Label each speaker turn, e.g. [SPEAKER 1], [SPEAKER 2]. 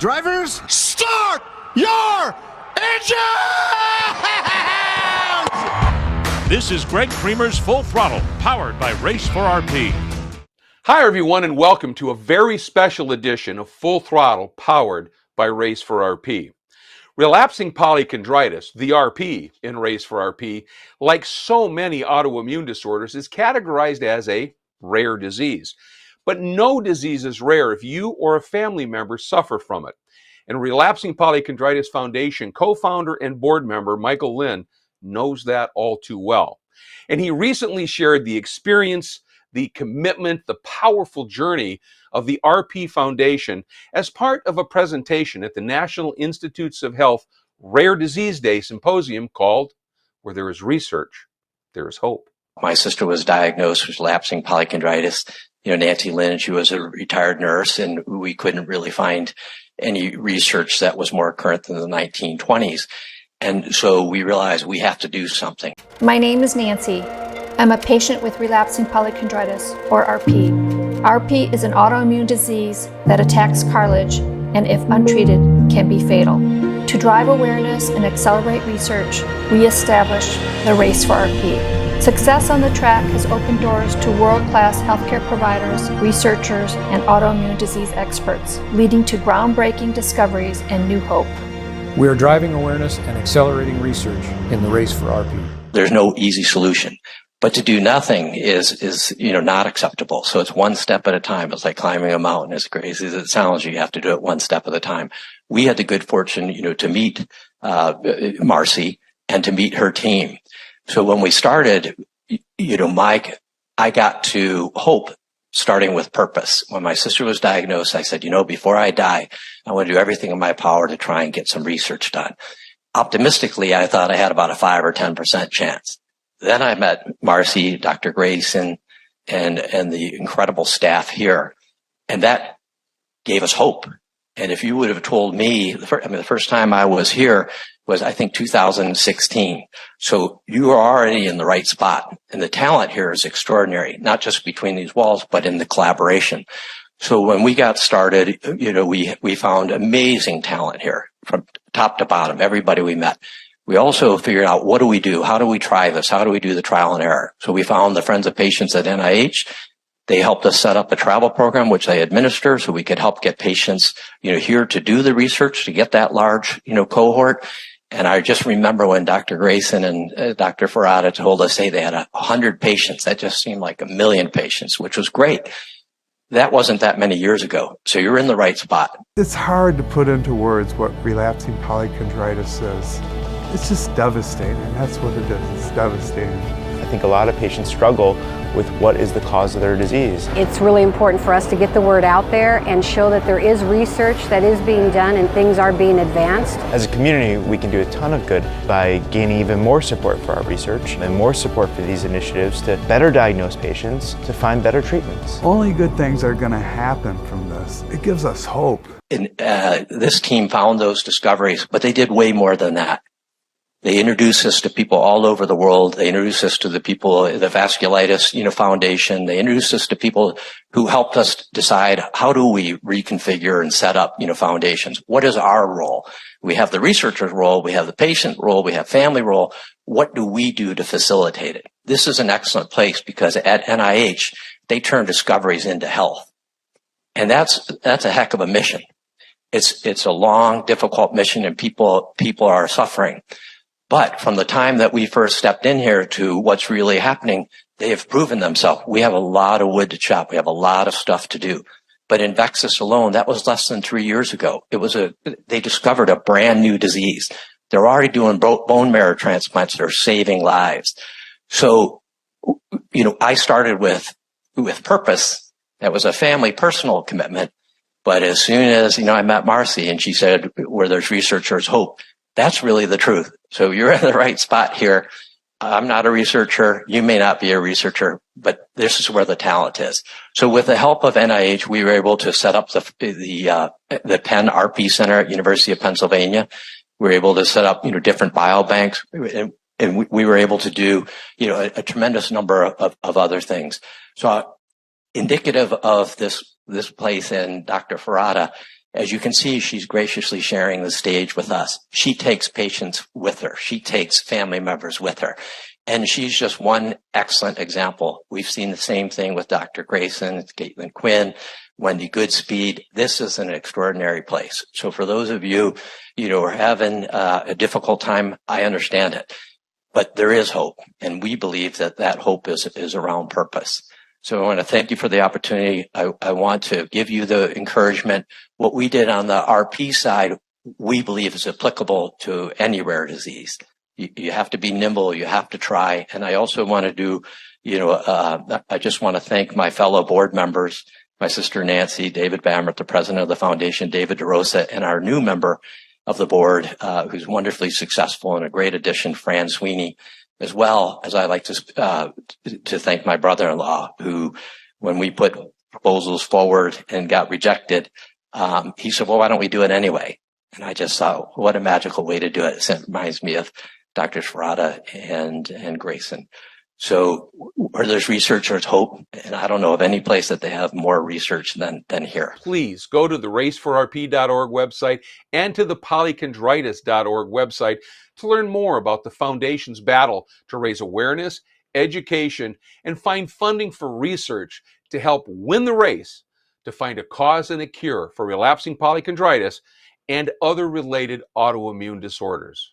[SPEAKER 1] Drivers, start your engines!
[SPEAKER 2] This is Greg Creamer's Full Throttle, powered by Race for RP.
[SPEAKER 3] Hi, everyone, and welcome to a very special edition of Full Throttle, powered by Race for RP. Relapsing polychondritis, the RP in Race for RP, like so many autoimmune disorders, is categorized as a rare disease. But no disease is rare if you or a family member suffer from it. And Relapsing Polychondritis Foundation co-founder and board member Michael Lynn knows that all too well. And he recently shared the experience, the commitment, the powerful journey of the RP Foundation as part of a presentation at the National Institutes of Health Rare Disease Day Symposium called Where There Is Research, There Is Hope.
[SPEAKER 4] My sister was diagnosed with relapsing polychondritis. Nancy Lynn, she was a retired nurse, and we couldn't really find any research that was more current than the 1920s. And so we realized we have to do something.
[SPEAKER 5] My name is Nancy. I'm a patient with relapsing polychondritis, or RP. RP is an autoimmune disease that attacks cartilage and, if untreated, can be fatal. To drive awareness and accelerate research, we established the Race for RP. Success on the track has opened doors to world-class healthcare providers, researchers, and autoimmune disease experts, leading to groundbreaking discoveries and new hope.
[SPEAKER 6] We are driving awareness and accelerating research in the Race for RP.
[SPEAKER 4] There's no easy solution. But to do nothing is not acceptable. So it's one step at a time. It's like climbing a mountain. As crazy as it sounds, you have to do it one step at a time. We had the good fortune, to meet Marcy and to meet her team. So when we started, Mike, I got to hope, starting with purpose. When my sister was diagnosed, I said, before I die, I want to do everything in my power to try and get some research done. Optimistically, I thought I had about a 5 or 10% chance. Then I met Marcy, Dr. Grayson, and the incredible staff here. And that gave us hope. And if you would have told me, the first time I was here was, I think, 2016. So you are already in the right spot. And the talent here is extraordinary, not just between these walls, but in the collaboration. So when we got started, we found amazing talent here from top to bottom, everybody we met. We also figured out, what do we do? How do we try this? How do we do the trial and error? So we found the Friends of Patients at NIH. They helped us set up a travel program, which they administer, so we could help get patients, here to do the research, to get that large, cohort. And I just remember when Dr. Grayson and Dr. Ferrata told us, hey, they had 100 patients. That just seemed like 1 million patients, which was great. That wasn't that many years ago. So you're in the right spot.
[SPEAKER 7] It's hard to put into words what relapsing polychondritis is. It's just devastating. That's what it is. It's devastating.
[SPEAKER 8] I think a lot of patients struggle with what is the cause of their disease.
[SPEAKER 9] It's really important for us to get the word out there and show that there is research that is being done and things are being advanced.
[SPEAKER 8] As a community, we can do a ton of good by gaining even more support for our research and more support for these initiatives to better diagnose patients, to find better treatments.
[SPEAKER 7] Only good things are going to happen from this. It gives us hope.
[SPEAKER 4] And this team found those discoveries, but they did way more than that. They introduced us to people all over the world. They introduced us to the people, the Vasculitis, Foundation. They introduced us to people who helped us decide, how do we reconfigure and set up, foundations? What is our role? We have the researcher's role. We have the patient role. We have family role. What do we do to facilitate it? This is an excellent place because at NIH, they turn discoveries into health. And that's a heck of a mission. It's a long, difficult mission, and people are suffering. But from the time that we first stepped in here to what's really happening, they have proven themselves. We have a lot of wood to chop. We have a lot of stuff to do. But in Vexus alone, that was less than 3 years ago. They discovered a brand new disease. They're already doing bone marrow transplants that are saving lives. So, I started with purpose. That was a family personal commitment. But as soon as, I met Marcy and she said, where there's research, there's hope. That's really the truth. So you're in the right spot here. I'm not a researcher. You may not be a researcher, but this is where the talent is. So with the help of NIH, we were able to set up the Penn RP Center at University of Pennsylvania. We were able to set up, different biobanks, and we were able to do, a tremendous number of other things. So indicative of this place and Dr. Ferrata As you can see, she's graciously sharing the stage with us. She takes patients with her. She takes family members with her. And she's just one excellent example. We've seen the same thing with Dr. Grayson, Caitlin Quinn, Wendy Goodspeed. This is an extraordinary place. So for those of you, who are having a difficult time, I understand it. But there is hope. And we believe that that hope is around purpose. So I want to thank you for the opportunity. I want to give you the encouragement. What we did on the RP side, we believe is applicable to any rare disease. You have to be nimble. You have to try. And I also want to do, I just want to thank my fellow board members, my sister Nancy, David Bammert, the president of the foundation, David DeRosa, and our new member of the board, who's wonderfully successful and a great addition, Fran Sweeney, as well as I like to thank my brother-in-law, who, when we put proposals forward and got rejected, he said, well, why don't we do it anyway? And I just thought, what a magical way to do it. It reminds me of Dr. Throttle and Grayson. So where there's research, there's hope. And I don't know of any place that they have more research than here.
[SPEAKER 3] Please go to the raceforrp.org website and to the polychondritis.org website to learn more about the Foundation's battle to raise awareness, education, and find funding for research to help win the race to find a cause and a cure for relapsing polychondritis and other related autoimmune disorders.